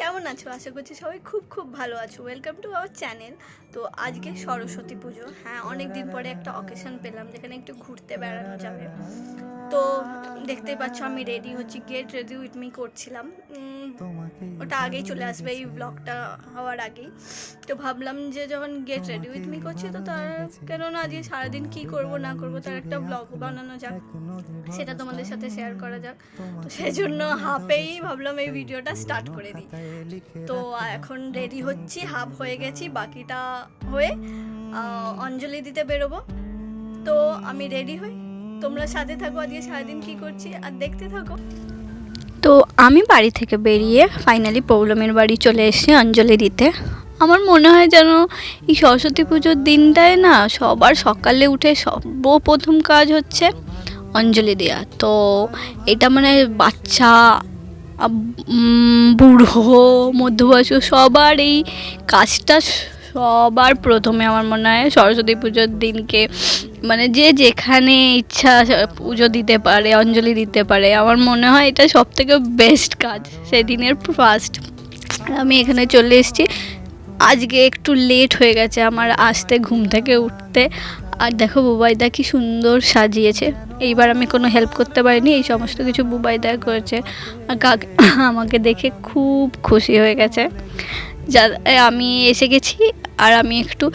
কেমন আছো? আশা করছি সবাই খুব খুব ভালো আছো। Welcome to our channel. তো আজকে সরস্বতী পুজো, হ্যাঁ অনেক দিন পরে একটা অকেশন পেলাম যেখানে একটু ঘুরতে বেড়ানো যাবে। তো দেখতেই পাচ্ছ আমি রেডি হচ্ছি, গেট রেডি উইথ মি করছিলাম। ওটা আগেই চলে আসবে এই ব্লগটা হওয়ার আগেই। তো ভাবলাম যে যখন গেট রেডি উইথ মি করছি তো তার কেননা আজকে সারাদিন কী করব না করব তার একটা ব্লগ বানানো যাক, সেটা তোমাদের সাথে শেয়ার করা যাক। তো সেই জন্য হাফেই ভাবলাম এই ভিডিওটা স্টার্ট করে দিই। তো এখন রেডি হচ্ছি, হাফ হয়ে গেছি, বাকিটা হয়ে অঞ্জলি দিতে বেরোবো। তো আমি রেডি হই, তোমরা সাথে থাকো আজকে সারাদিন কী করছি আর দেখতে থাকো। তো আমি বাড়ি থেকে বেরিয়ে ফাইনালি পৌলমের বাড়ি চলে এসেছি অঞ্জলি দিতে। আমার মনে হয় যেন এই সরস্বতী পুজোর দিনটায় না সবার সকালে উঠে সর্বপ্রথম কাজ হচ্ছে অঞ্জলি দেওয়া। তো এটা মানে বাচ্চা বুড়ো মধ্যবয়স্ক সবার এই কাজটা সবার প্রথমে আমার মনে হয় সরস্বতী পুজোর দিনকে মানে যে যেখানে ইচ্ছা পুজো দিতে পারে, অঞ্জলি দিতে পারে। আমার মনে হয় এটা সব থেকে বেস্ট কাজ সেদিনের ফার্স্ট। আমি এখানে চলে এসেছি, আজকে একটু লেট হয়ে গেছে আমার আসতে, ঘুম থেকে উঠতে। আর দেখো বুবাইদা কি সুন্দর সাজিয়েছে। এইবার আমি কোনো হেল্প করতে পারিনি, এই সমস্ত কিছু বুবাইদা করেছে। আর আমাকে দেখে খুব খুশি হয়ে গেছে। যা আমি এসে গেছি আর আমি একটু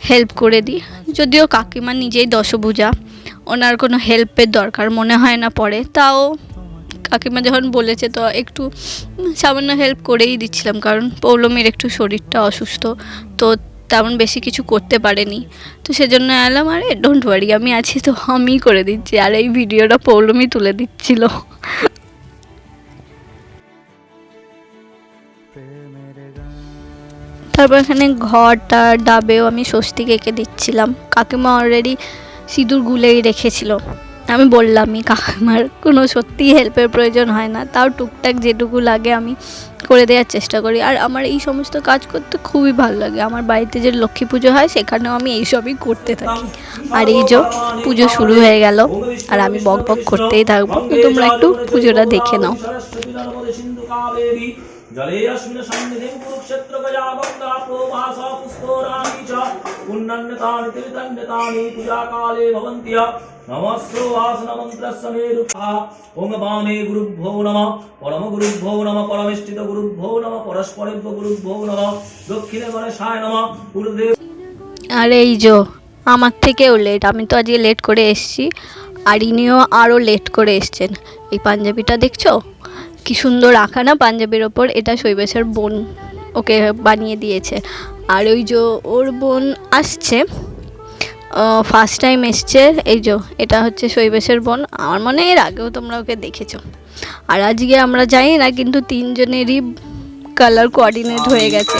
হেল্প করে দিই, যদিও কাকিমা নিজেই দশভুজা, ওনার কোনো হেল্পের দরকার মনে হয় না পড়ে। তাও কাকিমা যখন বলেছে তো একটু সামান্য হেল্প করেই দিচ্ছিলাম, কারণ পৌলমীর একটু শরীরটা অসুস্থ, তো তেমন বেশি কিছু করতে পারেনি। তো সেজন্য এলাম, আরে ডোন্ট ওয়ারি আমি আছি তো আমিই করে দিচ্ছি। আর এই ভিডিওটা পৌলমী তুলে দিচ্ছিল। তারপর এখানে ঘরটা ডাবেও আমি স্বস্তিক এঁকে দিচ্ছিলাম। কাকিমা অলরেডি সিঁদুর গুলেই রেখেছিল। আমি বললামই কাকিমার কোনো সত্যি হেল্পের প্রয়োজন হয় না, তাও টুকটাক যেটুকু লাগে আমি করে দেওয়ার চেষ্টা করি। আর আমার এই সমস্ত কাজ করতে খুবই ভালো লাগে। আমার বাড়িতে যে লক্ষ্মী পুজো হয় সেখানেও আমি এইসবই করতে থাকি। আর এই যে পুজো শুরু হয়ে গেল আর আমি বক বক করতেই থাকবো। তোমরা একটু পুজোটা দেখে নাও। जले अस्मिन् सन्निधिं कुरुक्षेत्र गजावन्दा प्रोभासा पुष्पोराणि च पुण्यन्यतानि तीर्थन्यतानि पूजाकाले भवन्ति नमस्रो आसनमन्त्रस्य मे रूपः ओम वामे गुरुभ्यो नमः परम गुरुभ्यो नमः परमेष्ठित गुरुभ्यो नमः परस्परेभ्यो गुरुभ्यो नमः दक्षिणे गणेशाय नमः गुरुदेव। আর এই যে আমার থেকেও লেট, আমি তো আজকে লেট করে এসেছি আর ইনিও আরও লেট করে এসছেন। এই পাঞ্জাবিটা দেখছো কি সুন্দর আঁকা না পাঞ্জাবির ওপর, এটা শৈবেশের বোন ওকে বানিয়ে দিয়েছে। আর ওই যে ওর বোন আসছে, ফার্স্ট টাইম এসছে। এই যে এটা হচ্ছে শৈবেশের বোন, আমার মনে হয় এর আগেও তোমরা ওকে দেখেছো। আর আজকে আমরা জানি না কিন্তু তিনজনেরই কালার কোঅর্ডিনেট হয়ে গেছে।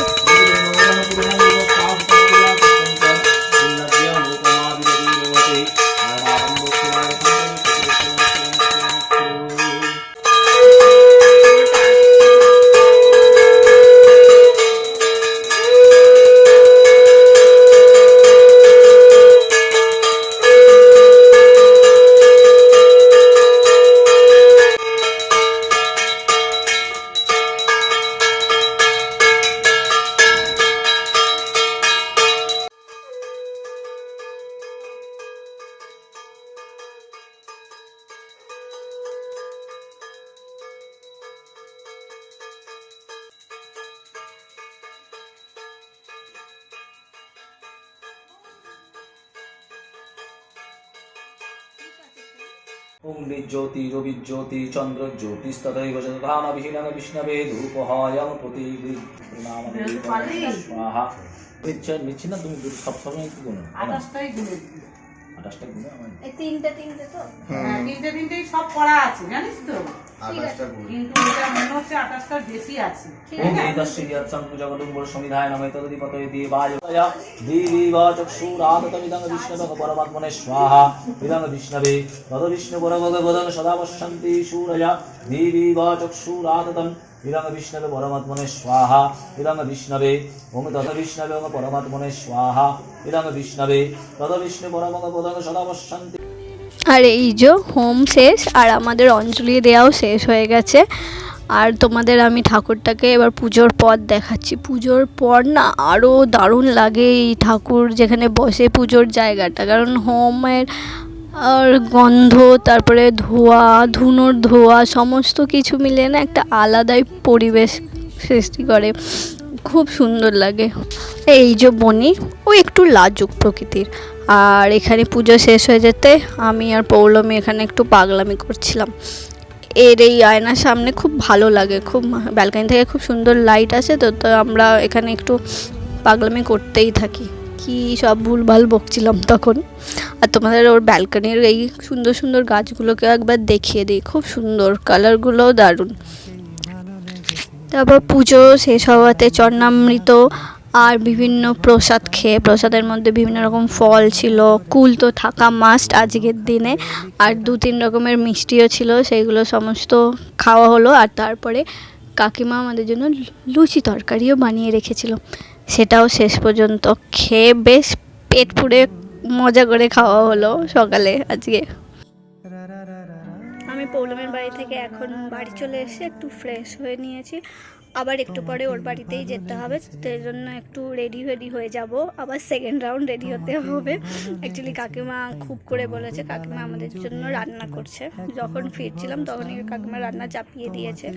ज्योति रवि ज्योति चंद्र ज्योति तथैव तथा विहीनं विष्णवे धूपहायं प्रति स्वाहा। নিচ্ছি না তুমি সব সময় কি গুণ 28টাই গুণ 28টা গুণ এই তিনটে তো হ্যাঁ তিনটেই সব করা আছে জানিস তো 28টা গুণ কিন্তু এটা মনে হচ্ছে 28টা বেশি আছে। ওম এতস্য ইয়াৎসং পূজাগতুং বল সমিধায় নমঃ তদদি পতয়ে দেবায় দেবী চক্ষুরাদতমিদং বিষ্ণুং পরমাত্মনে স্বাহা ইদং বিষ্ণবে তদ বিষ্ণু পরমগবদং সদা পশ্যন্তি সূরয়া দেবী চক্ষুরাদতম ইদং বিষ্ণবে পরমাত্মনে স্বাহা ইদং বিষ্ণবে ওম তদ বিষ্ণবে ওম পরমাত্মনে স্বাহা ইদং বিষ্ণবে তদ বিষ্ণু পরমগবদং সদা পশ্যন্তি। আর এই যে হোম শেষ আর আমাদের অঞ্জলি দেওয়াও শেষ হয়ে গেছে। আর তোমাদের আমি ঠাকুরটাকে এবার পুজোর পর দেখাচ্ছি। পুজোর পর না আরও দারুণ লাগে এই ঠাকুর যেখানে বসে পুজোর জায়গাটা, কারণ হোমের আর গন্ধ, তারপরে ধোয়া, ধুনোর ধোয়া, সমস্ত কিছু মিলে না একটা আলাদাই পরিবেশ সৃষ্টি করে, খুব সুন্দর লাগে। এই যে বনি, ও একটু লাজুক প্রকৃতির। আর এখানে পুজো শেষ হয়ে যেতে আমি আর পৌলমী এখানে একটু পাগলামি করছিলাম। এর এই আয়নার সামনে খুব ভালো লাগে, খুব ব্যালকনি থেকে খুব সুন্দর লাইট আসে, তো তো আমরা এখানে একটু পাগলামি করতেই থাকি। কি সব ভুলভাল বকছিলাম তখন। আর তোমাদের ওর ব্যালকনির এই সুন্দর সুন্দর গাছগুলোকে একবার দেখিয়ে দিই, খুব সুন্দর, কালারগুলোও দারুণ। তারপর পুজো শেষ হওয়াতে চন্নামৃত আর বিভিন্ন প্রসাদ খেয়ে, প্রসাদের মধ্যে বিভিন্ন রকম ফল ছিল, কুল তো থাকা মাস্ট আজকের দিনে, আর 2-3 রকমের মিষ্টিও ছিল, সেইগুলো সমস্ত খাওয়া হলো। আর তারপরে কাকিমা আমাদের জন্য লুচি তরকারিও বানিয়ে রেখেছিল, সেটাও শেষ পর্যন্ত খেয়ে বেশ পেট পুড়ে মজা করে খাওয়া হলো সকালে আজকে। আমি পৌলমের বাড়ি থেকে এখন বাড়ি চলে এসে একটু ফ্রেশ হয়ে নিয়েছি, আবার একটু পরে ওর বাড়িতেই যেতে হবে, সেই জন্য একটু রেডি হয়ে যাব, আবার সেকেন্ড রাউন্ড রেডি হতে হবে। অ্যাকচুয়ালি কাকিমা খুব করে বলেছে, কাকিমা আমাদের জন্য রান্না করছে, যখন ফিরছিলাম তখনই কাকিমা রান্না চাপিয়ে দিয়েছে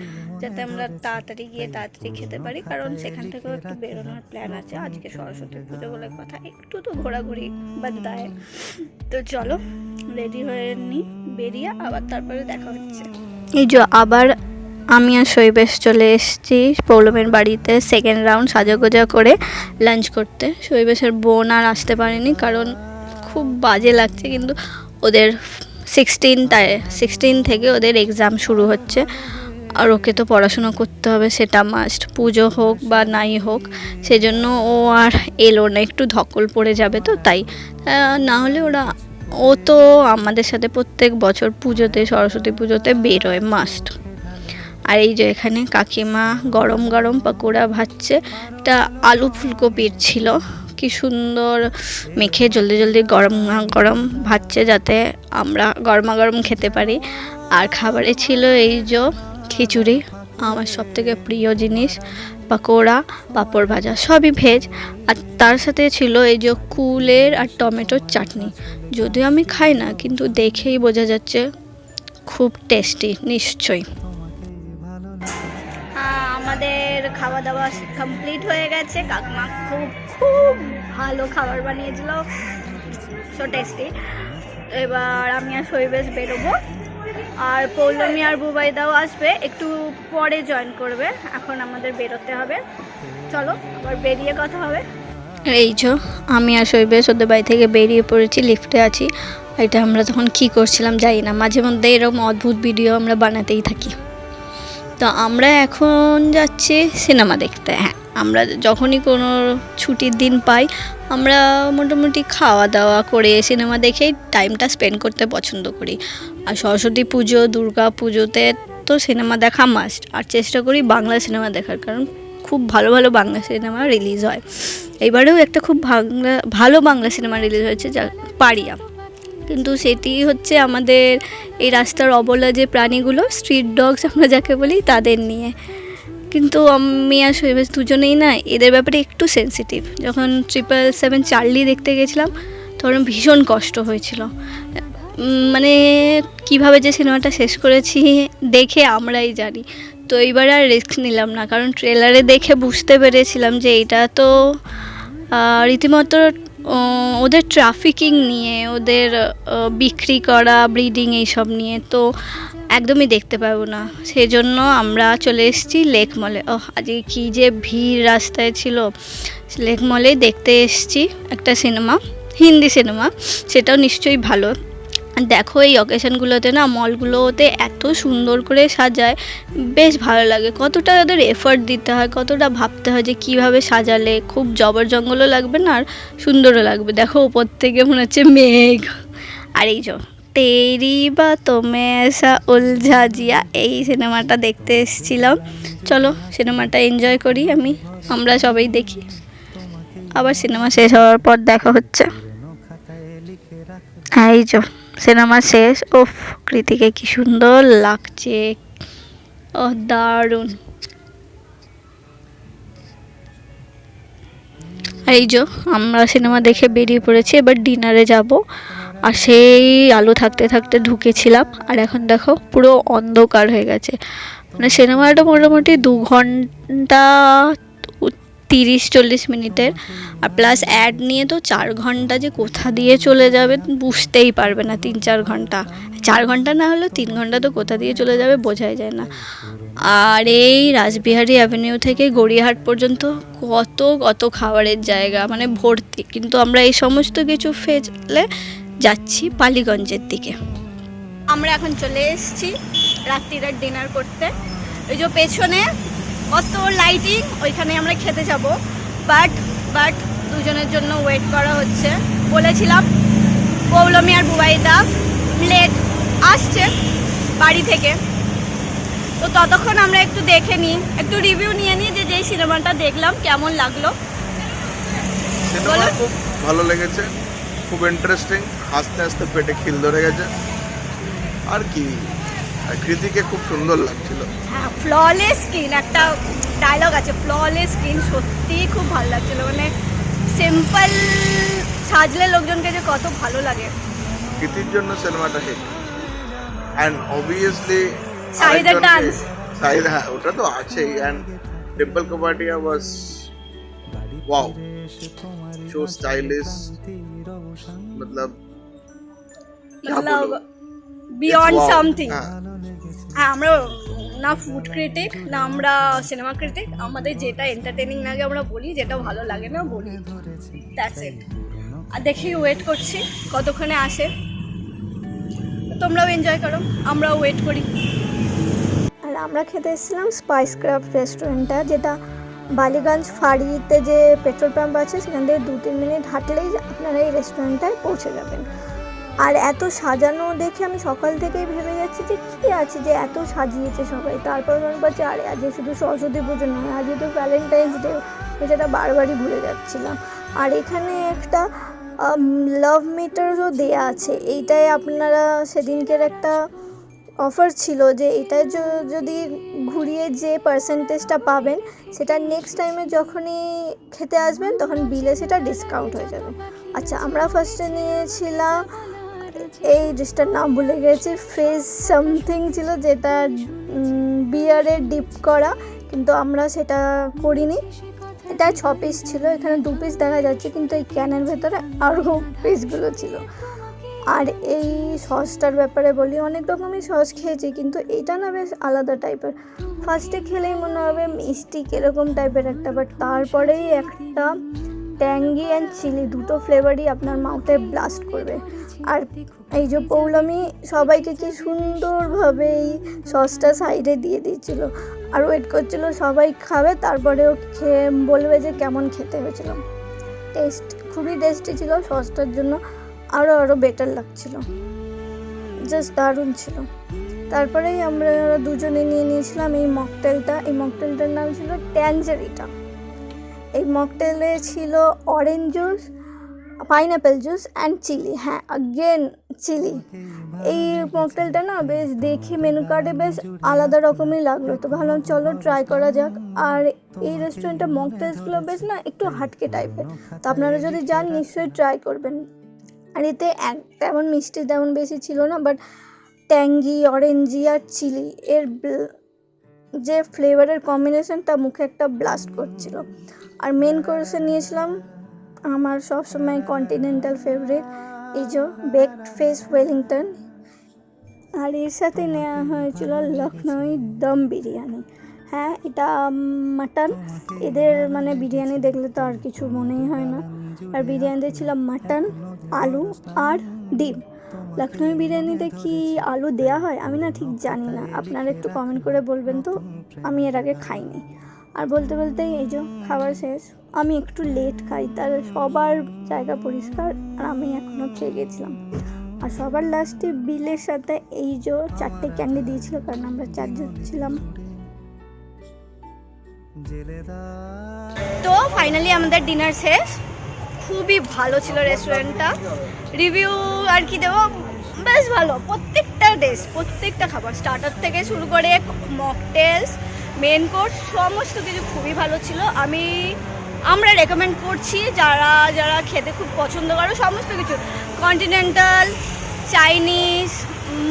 যাতে আমরা তাড়াতাড়ি গিয়ে তাড়াতাড়ি খেতে পারি, কারণ সেখান থেকেও একটু বেরোনোর প্ল্যান আছে। আজকে সরস্বতী পুজো বলে কথা, একটু তো ঘোরাঘুরি বাদ। তো চলো রেডি হয়ে নিই, বেরিয়ে আবার তারপরে দেখা হচ্ছে। এই যে আবার আমি আর শৈবেশ চলে এসেছি পৌলমের বাড়িতে সেকেন্ড রাউন্ড সাজাগোজা করে লাঞ্চ করতে। শৈবেশের বোন আর আসতে পারেনি, কারণ খুব বাজে লাগছে, কিন্তু ওদের 16 থেকে ওদের এক্সাম শুরু হচ্ছে, আর ওকে তো পড়াশুনো করতে হবে, সেটা মাস্ট, পুজো হোক বা নাই হোক। সেজন্য ও আর এলো না, একটু ধকল পড়ে যাবে, তো তাই না হলে ও তো আমাদের সাথে প্রত্যেক বছর পুজোতে, সরস্বতী পুজোতে বেরোয় মাস্ট। আর এই যে এখানে কাকিমা গরম গরম পকোড়া ভাজছে, এটা আলু ফুলকপির ছিল, কি সুন্দর মেখে জলদি গরম গরম ভাজছে যাতে আমরা গরমাগরম খেতে পারি। আর খাবারে ছিল এই যে খিচুড়ি, আমার সব থেকে প্রিয় জিনিস, পকোড়া, পাঁপড় ভাজা, সবই ভেজ। আর তার সাথে ছিল এই যে কুলের আর টমেটোর চাটনি, যদিও আমি খাই না, কিন্তু দেখেই বোঝা যাচ্ছে খুব টেস্টি নিশ্চয়ই। আমাদের খাওয়া দাওয়া কমপ্লিট হয়ে গেছে, কাকিমা খুব ভালো খাবার বানিয়েছিল, সো টেস্টি। এবার আমি আর শৈবেশ বেরোবো, আর পৌলমী আর বুবাইদাও আসবে, একটু পরে জয়েন করবে, এখন আমাদের বেরোতে হবে। চলো আবার বেরিয়ে কথা হবে। এই যে আমি আর শৈবেশ ওদের বাড়ি থেকে বেরিয়ে পড়েছি, লিফটে আছি। এটা আমরা তখন কি করছিলাম জানি না, মাঝে মধ্যে এরকম অদ্ভুত ভিডিও আমরা বানাতেই থাকি। তো আমরা এখন যাচ্ছি সিনেমা দেখতে। হ্যাঁ, আমরা যখনই কোনো ছুটির দিন পাই আমরা মোটামুটি খাওয়া দাওয়া করে সিনেমা দেখেই টাইমটা স্পেন্ড করতে পছন্দ করি। আর সরস্বতী পুজো, দুর্গা পুজোতে তো সিনেমা দেখা মাস্ট, আর চেষ্টা করি বাংলা সিনেমা দেখার, কারণ খুব ভালো ভালো বাংলা সিনেমা রিলিজ হয়। এবারেও একটা খুব ভালো বাংলা সিনেমা রিলিজ হয়েছে, যা পারিয়া, কিন্তু সেটি হচ্ছে আমাদের এই রাস্তার অবলা যে প্রাণীগুলো, স্ট্রিট ডগস আমরা যাকে বলি, তাদের নিয়ে। কিন্তু আমি আর শৈবেশ দুজনেই না এদের ব্যাপারে একটু সেন্সিটিভ। যখন 777 চার্লি দেখতে গেছিলাম তখন ভীষণ কষ্ট হয়েছিল, মানে কিভাবে যে সিনেমাটা শেষ করেছি দেখে আমরাই জানি। তো এইবার আর রিস্ক নিলাম না, কারণ ট্রেলারে দেখে বুঝতে পেরেছিলাম যে এটা তো রীতিমতো ওদের ট্রাফিকিং নিয়ে, ওদের বিক্রি করা, ব্রিডিং এইসব নিয়ে, তো একদমই দেখতে পাবো না। সেই জন্য আমরা চলে এসেছি লেক মলে। আজকে কী যে ভিড় রাস্তায় ছিল। লেক মলে দেখতে এসেছি একটা সিনেমা, হিন্দি সিনেমা, সেটাও নিশ্চয়ই ভালো। দেখো এই অকেশনগুলোতে না মলগুলোতে এত সুন্দর করে সাজায়, বেশ ভালো লাগে। কতটা ওদের এফর্ট দিতে হয়, কতটা ভাবতে হয় যে কীভাবে সাজালে খুব জবর জঙ্গলও লাগবে না আর সুন্দরও লাগবে। দেখো ওপর থেকে মনে হচ্ছে মেঘ। আর এই যে তেরি বা তোমে এসা উলঝা জিয়া, এই সিনেমাটা দেখতে এসেছিলাম। চলো সিনেমাটা এনজয় করি, আমরা সবাই দেখি। আবার সিনেমা শেষ হওয়ার পর দেখা হচ্ছে। এই যে সিনেমা শেষ। কৃতিকে কি সুন্দর লাগছে, ও দারুণ। আর এই যে আমরা সিনেমা দেখে বেরিয়ে পড়েছি, এবার ডিনারে যাব। আর সেই আলো থাকতে থাকতে ঢুকেছিলাম, আর এখন দেখো পুরো অন্ধকার হয়ে গেছে। মানে সিনেমাটা মোটামুটি 2 ঘন্টা 30-40 মিনিটের, আর প্লাস অ্যাড নিয়ে তো 4 ঘন্টা যে কোথা দিয়ে চলে যাবে বুঝতেই পারবে না। 3-4 ঘন্টা, 4 ঘন্টা না হলেও 3 ঘন্টা তো কোথা দিয়ে চলে যাবে বোঝাই যায় না। আর এই রাসবিহারী অ্যাভিনিউ থেকে গড়িয়াহাট পর্যন্ত কত কত খাবারের জায়গা, মানে ভর্তি। কিন্তু আমরা এই সমস্ত কিছু ফেলে যাচ্ছি বালিগঞ্জের দিকে। আমরা এখন চলে এসেছি রাত্রির ডিনার করতে। ওই যে পেছনে কত লাইটিং, ওইখানে আমরা খেতে যাব। বাট দুজনের জন্য ওয়েট করা হচ্ছে। বলেছিলাম পৌলমী আর বুবাইদা লেট আসছে বাড়ি থেকে, তো ততক্ষণ আমরা একটু দেখে নিই, একটু রিভিউ নিয়ে নিই যে যেই সিনেমাটা দেখলাম কেমন লাগলো। সিনেমা খুব ভালো লেগেছে, খুব ইন্টারেস্টিং, হাসতে হাসতে পেটে খিল ধরে গেছে। আর কি, আর কৃতিকে খুব সুন্দর লাগছিল। হ্যাঁ, ফ্ললেস স্কিন, একটা ডায়লগ আছে, ফ্ললেস স্কিন। সত্যিই খুব ভালো লাগছিল। মানে সিম্পল সাজলে লোকজনকে যে কত ভালো লাগে। কৃতির জন্য সিনেমাটা হিট। অ্যান্ড অবভিয়াসলি শাহিদের ডান্স, শাহিদ, হ্যাঁ ওটা তো আছেই। And Dimple Kapadia was wow, so stylish, मतलब বিয়ন্ড সামথিং। হ্যাঁ, আমরা না ফুড ক্রিটিক, না আমরা সিনেমা ক্রিটিক। আমাদের যেটা এন্টারটেনিং লাগে আমরা বলি, যেটা ভালো লাগে না বলি, দ্যাটস ইট। আর দেখি, ওয়েট করছি কতক্ষণে আসে। তোমরাও এনজয় করো, আমরাও ওয়েট করি। আর আমরা খেতে এসেছিলাম স্পাইস ক্রাফট রেস্টুরেন্টটা, যেটা বালিগঞ্জ ফাঁড়িতে যে পেট্রোল পাম্প আছে সেখান থেকে 2-3 মিনিট হাঁটলেই আপনারা এই রেস্টুরেন্টটায় পৌঁছে যাবেন। আর এত সাজানো দেখে আমি সকাল থেকেই ভেবে যাচ্ছি যে কী আছে যে এত সাজিয়েছে সবাই। তারপর মনে পাচ্ছি আরে আজকে শুধু সরস্বতী পুজো নয়, আজকে তো ভ্যালেন্টাইন্স ডে, যেটা বারবারই ভুলে যাচ্ছিলাম। আর এখানে একটা লাভ মিটারও দেয়া আছে। এইটাই আপনারা সেদিনকের একটা অফার ছিল যে এটায় যদি ঘুরিয়ে যে পার্সেন্টেজটা পাবেন সেটা নেক্সট টাইমে যখনই খেতে আসবেন তখন বিলে সেটা ডিসকাউন্ট হয়ে যাবে। আচ্ছা, আমরা ফার্স্টে নিয়েছিলাম, এই ডিশটার নাম ভুলে গেছি, ফেস সামথিং ছিল, যেটা বিয়ারে ডিপ করা, কিন্তু আমরা সেটা করিনি। এটা 6 পিস ছিল, এখানে 2 পিস দেখা যাচ্ছে, কিন্তু এই ক্যানের ভেতরে আরও পিসগুলো ছিল। আর এই সসটার ব্যাপারে বলি, অনেক রকমই সস খেয়েছি, কিন্তু এটা না বেশ আলাদা টাইপের। ফার্স্টে খেলেই মনে হবে মিষ্টি কীরকম টাইপের একটা, বাট তারপরেই একটা ট্যাঙ্গি অ্যান্ড চিলি, দুটো ফ্লেভারই আপনার মাউথে ব্লাস্ট করবে। আর এই যে পৌলমী সবাইকে কি সুন্দরভাবে এই সসটা সাইডে দিয়ে দিচ্ছিল, আর ওয়েট করছিল সবাই খাবে, তারপরেও খেয়ে বলবে যে কেমন খেতে হয়েছিল। টেস্ট খুবই টেস্টি ছিল, সসটার জন্য আরও বেটার লাগছিল, জাস্ট দারুণ ছিল। তারপরেই আমরা দুজনে নিয়ে নিয়েছিলাম এই মকটেলটা। এই মকটেলটার নাম ছিল ট্যাঞ্জারিটা। এই মকটেলে ছিল orange juice, pineapple juice and chilli. হ্যাঁ, অ্যাগেন চিলি। এই মকটেলটা না বেশ দেখে মেনু কার্ডে বেশ আলাদা রকমই লাগলো, তো ভাবলাম চলো ট্রাই করা যাক। আর এই রেস্টুরেন্টের মকটেলসগুলো বেশ না একটু হাটকে টাইপের, তো আপনারা যদি যান নিশ্চয়ই ট্রাই করবেন। আর এতে তেমন মিষ্টি তেমন বেশি ছিল না, বাট ট্যাঙ্গি, অরেঞ্জি আর চিলি এর যে ফ্লেভারের কম্বিনেশনটা মুখে একটা ব্লাস্ট করছিল। আর মেন কোর্সে নিয়েছিলাম আমার সবসময় কন্টিনেন্টাল ফেভারিট, এই যে বেকড ফিশ ওয়েলিংটন। আর এর সাথে নেওয়া হয়েছিল লখনউই দম বিরিয়ানি। হ্যাঁ, এটা মাটন। এদের মানে বিরিয়ানি দেখলে তো আর কিছু মনেই হয় না। আর বিরিয়ানিতে ছিল মাটন, আলু আর ডিম। লখনউই বিরিয়ানিতে কি আলু দেয়া হয় আমি না ঠিক জানি না, আপনারা একটু কমেন্ট করে বলবেন তো, আমি এর আগে খাইনি। আর বলতে বলতেই এই যে খাবার শেষ। আমি একটু লেট খাই, তার সবার জায়গা পরিষ্কার, আর আমি এখনও খেয়ে গেছিলাম। আর সবার লাস্টে বিলের সাথে এই যে 4টে ক্যান্ডি দিয়েছিল, কারণ আমরা 4 জন ছিলাম। তো ফাইনালি আমাদের ডিনার শেষ। খুবই ভালো ছিল রেস্টুরেন্টটা। রিভিউ আর কি দেবো, বেশ ভালো, প্রত্যেকটা ডিশ, প্রত্যেকটা খাবার স্টার্টার থেকে শুরু করে মকটেলস, মেন কোর্স সমস্ত কিছু খুবই ভালো ছিল। আমরা রেকমেন্ড করছি যারা যারা খেতে খুব পছন্দ করো, সমস্ত কিছু কন্টিনেন্টাল, চাইনিজ,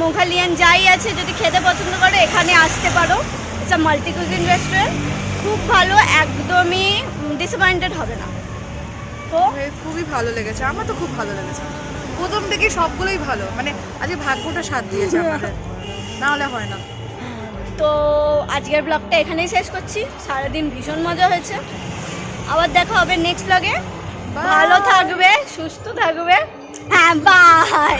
মোঘালিয়ান যাই আছে, যদি খেতে পছন্দ করো এখানে আসতে পারো। It's a multi cuisine restaurant, খুব ভালো, একদমই ডিসঅ্যাপয়েন্টেড হবে না। তো খুবই ভালো লেগেছে, আমার তো খুব ভালো লেগেছে প্রথম থেকে, সবগুলোই ভালো, মানে আজকে ভাগ্যটা সাথ দিয়েছে আমাদের, না হলে হয় না। তো আজকের ব্লগটা এখানেই শেষ করছি। সারাদিন ভীষণ মজা হয়েছে, আবার দেখা হবে নেক্সট ব্লগে। ভালো থাকবে, সুস্থ থাকবে, হ্যাঁ বাই।